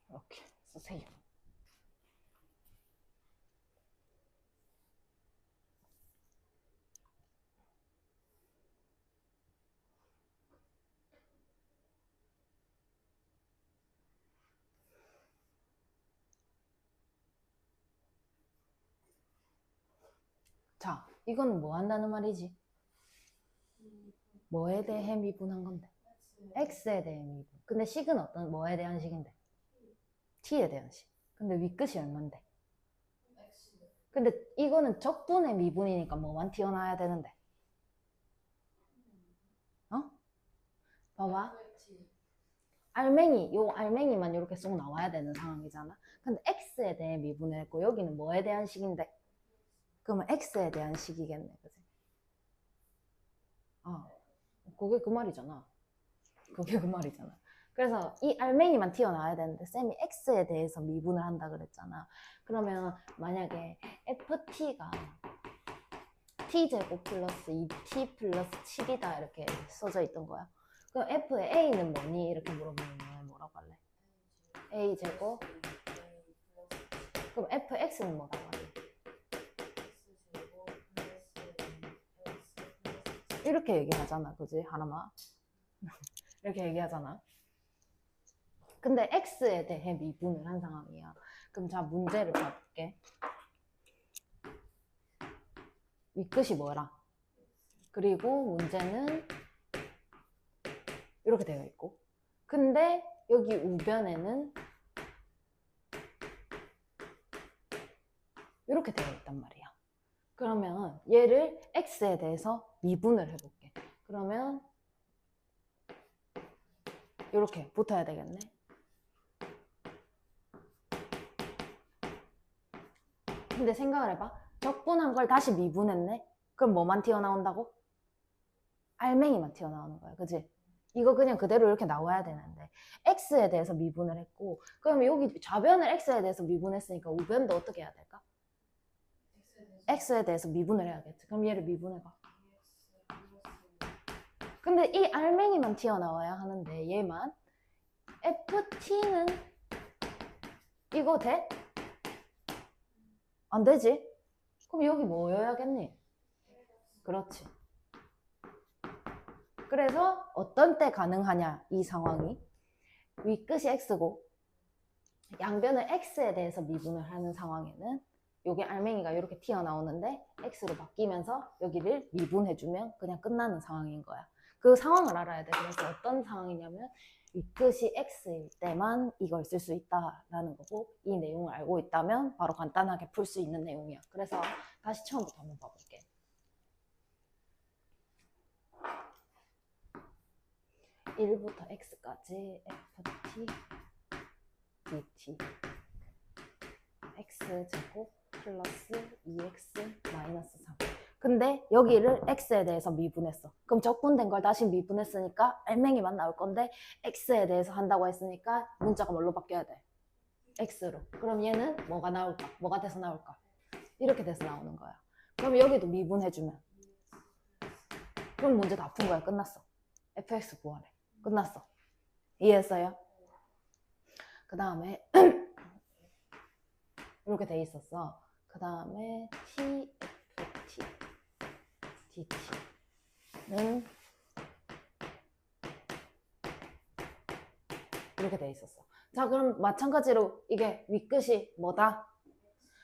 이렇게 쓰세요. 자, 이건 뭐 한다는 말이지? 뭐에 대해 미분한 건데? x에 대해 미분. 근데 식은 어떤 뭐에 대한 식인데? t에 대한 식. 근데 윗끝이 얼만데? x 근데 이거는 적분의 미분이니까 뭐만 튀어나와야 되는데? 어? 봐봐. 알맹이, 요 알맹이만 이렇게 쏙 나와야 되는 상황이잖아. 근데 x에 대해 미분을 했고 여기는 뭐에 대한 식인데? 그러면 x에 대한 식이겠네, 그지? 그게 그 말이잖아. 그게 그 말이잖아. 그래서 이 알맹이만 튀어나와야 되는데 쌤이 x에 대해서 미분을 한다 그랬잖아. 그러면 만약에 ft가 t제곱 플러스 2t 플러스 7이다 이렇게 써져 있던 거야. 그럼 f의 a는 뭐니? 이렇게 물어보면 뭐라고 할래? a제곱 그럼 fx는 뭐라고 할래? 이렇게 얘기하잖아, 그지? 하나만 이렇게 얘기하잖아. 근데 x에 대해 미분을 한 상황이야. 그럼 자, 문제를 봐볼게. 윗끝이 뭐라? 그리고 문제는 이렇게 되어 있고, 근데 여기 우변에는 이렇게 되어 있단 말이야. 그러면 얘를 x에 대해서 미분을 해볼게. 그러면 이렇게 붙어야 되겠네. 근데 생각을 해봐. 적분한 걸 다시 미분했네? 그럼 뭐만 튀어나온다고? 알맹이만 튀어나오는 거야. 그지? 이거 그냥 그대로 이렇게 나와야 되는데 x에 대해서 미분을 했고, 그러면 여기 좌변을 x에 대해서 미분했으니까 우변도 어떻게 해야 될까? x에 대해서 미분을 해야겠지. 그럼 얘를 미분해봐. 근데 이 알맹이만 튀어나와야 하는데 얘만 ft는 이거 돼? 안 되지? 그럼 여기 뭐여야겠니? 그렇지. 그래서 어떤 때 가능하냐, 이 상황이. 윗끝이 x고 양변을 x에 대해서 미분을 하는 상황에는 여기 알맹이가 이렇게 튀어나오는데 x로 바뀌면서 여기를 미분해주면 그냥 끝나는 상황인 거야. 그 상황을 알아야 돼. 그래서 어떤 상황이냐면 윗끝이 x일 때만 이걸 쓸 수 있다라는 거고 이 내용을 알고 있다면 바로 간단하게 풀 수 있는 내용이야. 그래서 다시 처음부터 한번 봐볼게. 1부터 x까지 ft dt x제곱 플러스 2x 마이너스 3. 근데 여기를 x에 대해서 미분했어. 그럼 적분된 걸 다시 미분했으니까 알맹이만 나올 건데 x에 대해서 한다고 했으니까 문자가 뭘로 바뀌어야 돼? x로. 그럼 얘는 뭐가 나올까? 뭐가 돼서 나올까? 이렇게 돼서 나오는 거야. 그럼 여기도 미분해주면 그럼 문제 다 푼 거야. 끝났어. fx 구하래. 끝났어. 이해했어요? 그 다음에 이렇게 돼 있었어. 그 다음에 tft dt는 이렇게 돼 있었어. 자, 그럼 마찬가지로 이게 윗끝이 뭐다?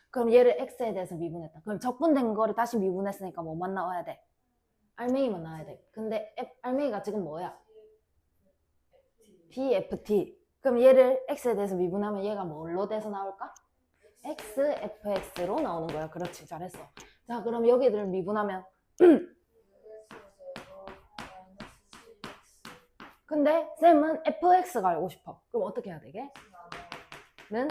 그럼 얘를 x에 대해서 미분했다. 그럼 적분된 거를 다시 미분했으니까 뭐만 나와야 돼? 알맹이만 나와야 돼. 근데 알맹이가 지금 뭐야? dft. 그럼 얘를 x에 대해서 미분하면 얘가 뭘로 돼서 나올까? xfx로 나오는 거야. 그렇지, 잘했어. 자, 그럼 여기를 미분하면 근데 쌤은 fx가 알고 싶어. 그럼 어떻게 해야 되게? 는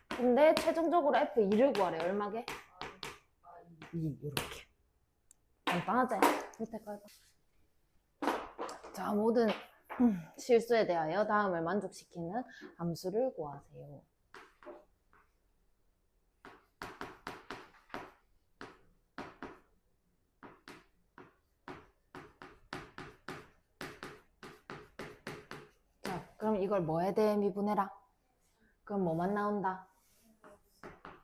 근데 최종적으로 f2를 구하래. 얼마게? 2 이렇게. 간단하지? 밑에 거 해봐. 자, 모든 실수에 대하여 다음을 만족시키는 함수를 구하세요. 자, 그럼 이걸 뭐에 대해 미분해라? 그럼 뭐만 나온다?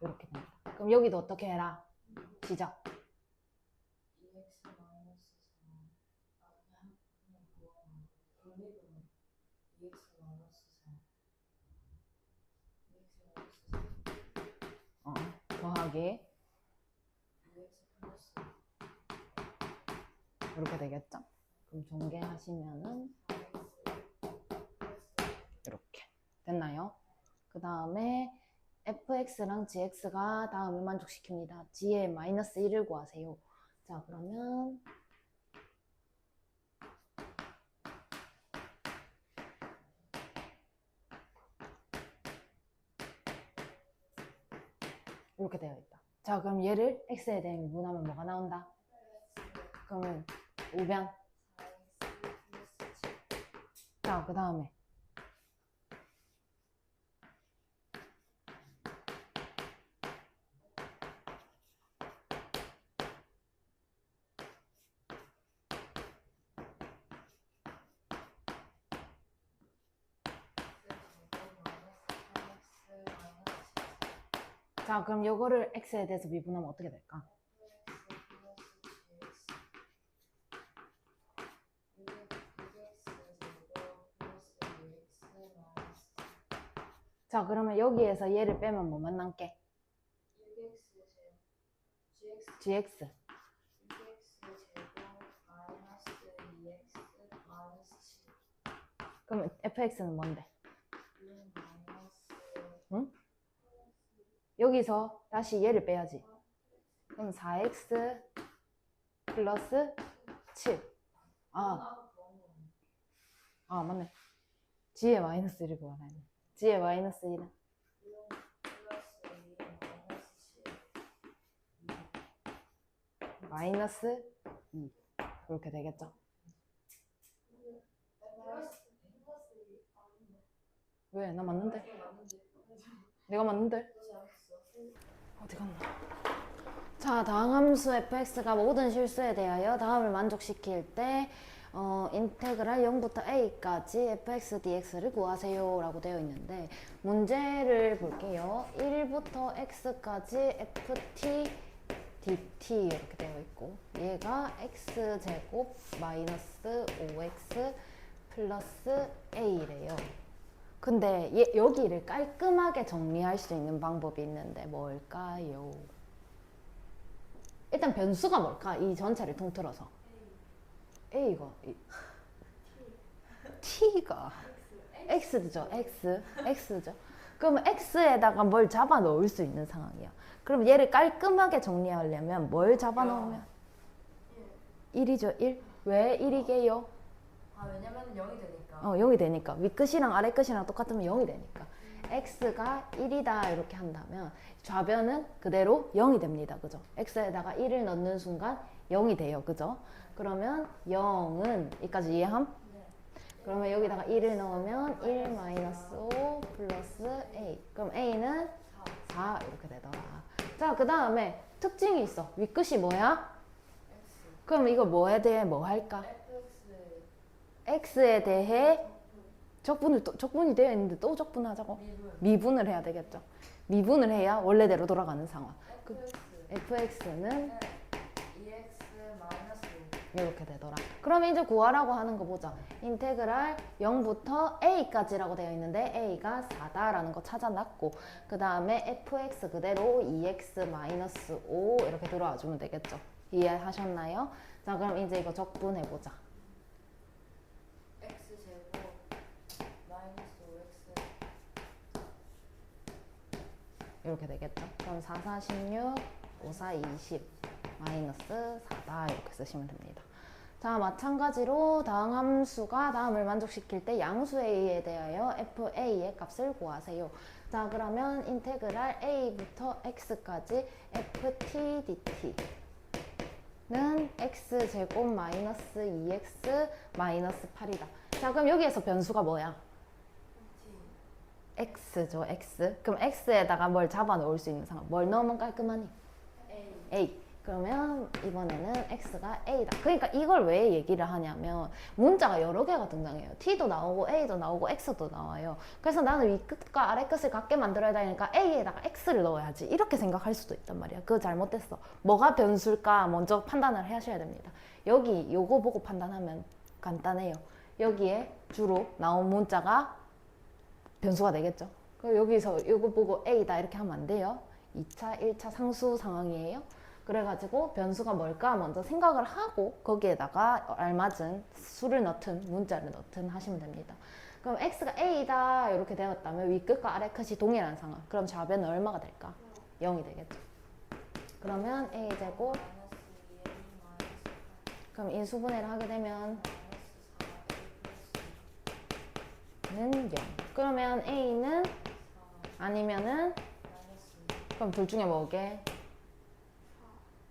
이렇게 된다. 그럼 여기도 어떻게 해라? 시작. 더하기 이렇게 되겠죠? 그럼 전개하시면은 이렇게 됐나요? 그 다음에 fx랑 gx가 다음을 만족시킵니다. g의 마이너스 1을 구하세요. 자, 그러면 이렇게 되어 있다. 자, 그럼 얘를 x에 대해 미분하면 뭐가 나온다? 그러면 우변. 자, 그 다음에 자, 그럼 요거를 x에 대해서 미분하면 어떻게 될까? 자, 그러면 여기에서 얘를 빼면 뭐만 남게? gx. 그럼 fx는 뭔데? 응? 여기서 다시 얘를 빼야지. 그럼 4x 플러스 7. 맞네. g의 마이너스 1을 구하라 했네. g의 마이너스 1은 마이너스 2. 그렇게 되겠죠? 왜? 나 맞는데? 내가 맞는데? 어디 갔나? 자, 다음 함수 fx가 모든 실수에 대하여 다음을 만족시킬 때 인테그랄 0부터 a까지 fx dx를 구하세요 라고 되어 있는데 문제를 볼게요. 1부터 x까지 ft dt 이렇게 되어 있고 얘가 x제곱 마이너스 5x 플러스 a래요. 근데 여기를 깔끔하게 정리할 수 있는 방법이 있는데 뭘까요? 일단 변수가 뭘까? 이 전체를 통틀어서 A가 T가 X죠. X죠. 그러면 X에다가 뭘 잡아 넣을 수 있는 상황이야. 그럼 얘를 깔끔하게 정리하려면 뭘 잡아 넣으면 1이죠. 1. 왜 1이게요? 아 왜냐면 0이 되니까. 0이 되니까. 윗끝이랑 아래끝이랑 똑같으면 0이 되니까. X가 1이다 이렇게 한다면 좌변은 그대로 0이 됩니다. 그죠? X에다가 1을 넣는 순간 0이 돼요. 그죠? 그러면 0은 여기까지 이해함? 네. 그러면 여기다가 1을 넣으면 1 마이너스 5 플러스 A. 그럼 A는 4 이렇게 되더라. 자, 그 다음에 특징이 있어. 윗끝이 뭐야? X. 그럼 이거 뭐에 대해 뭐 할까? FX. X에 대해 적분이 되어 있는데 또 적분하자고? 미분을 해야 되겠죠. 미분을 해야 원래대로 돌아가는 상황. fx는 EX 마이너스 5. 이렇게 되더라. 그러면 이제 구하라고 하는 거 보자. 인테그랄 0부터 a까지라고 되어 있는데 a가 4다라는 거 찾아놨고 그 다음에 fx 그대로 2x 마이너스 5 이렇게 들어와 주면 되겠죠. 이해하셨나요? 자, 그럼 이제 이거 적분해보자. X 제곱 마이너스 5X. 이렇게 되겠죠. 그럼 4, 4, 16, 5, 4, 20 마이너스 4다 이렇게 쓰시면 됩니다. 자, 마찬가지로 다음 함수가 다음을 만족시킬 때 양수 a에 대하여 fa의 값을 구하세요. 자, 그러면 인테그랄 a부터 x까지 ft dt는 x제곱 마이너스 2x 마이너스 8이다. 자, 그럼 여기에서 변수가 뭐야? x죠, x. 그럼 x에다가 뭘 잡아 넣을 수 있는 상황. 뭘 넣으면 깔끔하니? a. 그러면 이번에는 x가 a다. 그러니까 이걸 왜 얘기를 하냐면 문자가 여러 개가 등장해요. t도 나오고 a도 나오고 x도 나와요. 그래서 나는 윗끝과 아래끝을 같게 만들어야 되니까 a에다가 x를 넣어야지. 이렇게 생각할 수도 있단 말이야. 그거 잘못됐어. 뭐가 변수일까 먼저 판단을 하셔야 됩니다. 여기 요거 보고 판단하면 간단해요. 여기에 주로 나온 문자가 변수가 되겠죠. 그럼 여기서 이거 보고 A다 이렇게 하면 안 돼요. 2차, 1차 상수 상황이에요. 그래가지고 변수가 뭘까 먼저 생각을 하고 거기에다가 알맞은 수를 넣든 문자를 넣든 하시면 됩니다. 그럼 X가 A다 이렇게 되었다면 윗끝과 아래끝이 동일한 상황. 그럼 좌변은 얼마가 될까? 0이 되겠죠. 그러면 A제곱 그럼 인수분해를 하게 되면 는 0. 그러면 A는 아니면은 그럼 둘 중에 뭐게?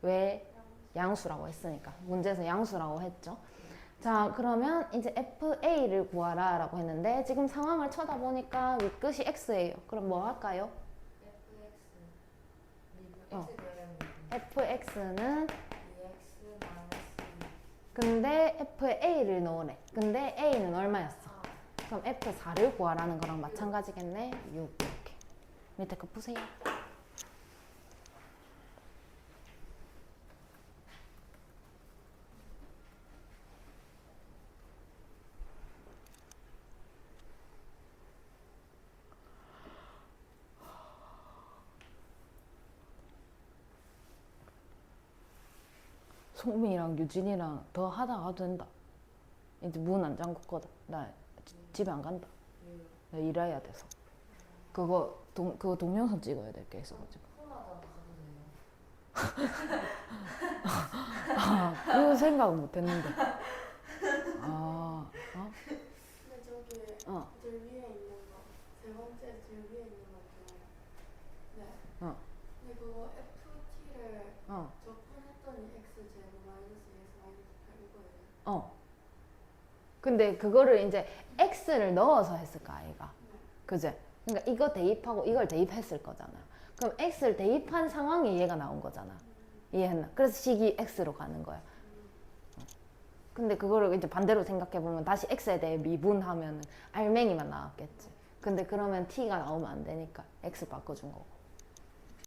왜? 양수라고 했으니까. 문제에서 양수라고 했죠. 자, 그러면 이제 FA를 구하라 라고 했는데 지금 상황을 쳐다보니까 윗끝이 X예요. 그럼 뭐 할까요? FX는 근데 FA를 넣으래. 근데 A는 얼마였어? 그럼 F4를 구하라는 거랑 마찬가지겠네. 6 이렇게. 밑에 거 푸세요. 소민이랑 유진이랑 더 하다가 된다. 이제 문 안 잠궜거든. 나 집에 안 간다. 나 일해야 돼서. 그거 동영상 찍어야 될 게 있어가지고. 그 생각은 못했는데. 어? 근데 저기 들 위에 있는 거, 세 번째 들 위에 있는 거 있잖아요. 네. 근데 그거 FT를 적분했더니 X 제곱 마이너스 2X 마이너스 8 이거예요. 근데 그거를 이제 X를 넣어서 했을까, 아이가? 그제? 그러니까 이거 대입하고 이걸 대입했을 거잖아. 그럼 X를 대입한 상황이 얘가 나온 거잖아. 이해했나? 그래서 식이 X로 가는 거야. 근데 그거를 이제 반대로 생각해보면 다시 X에 대해 미분하면 알맹이만 나왔겠지. 근데 그러면 T가 나오면 안 되니까 X 바꿔준 거고.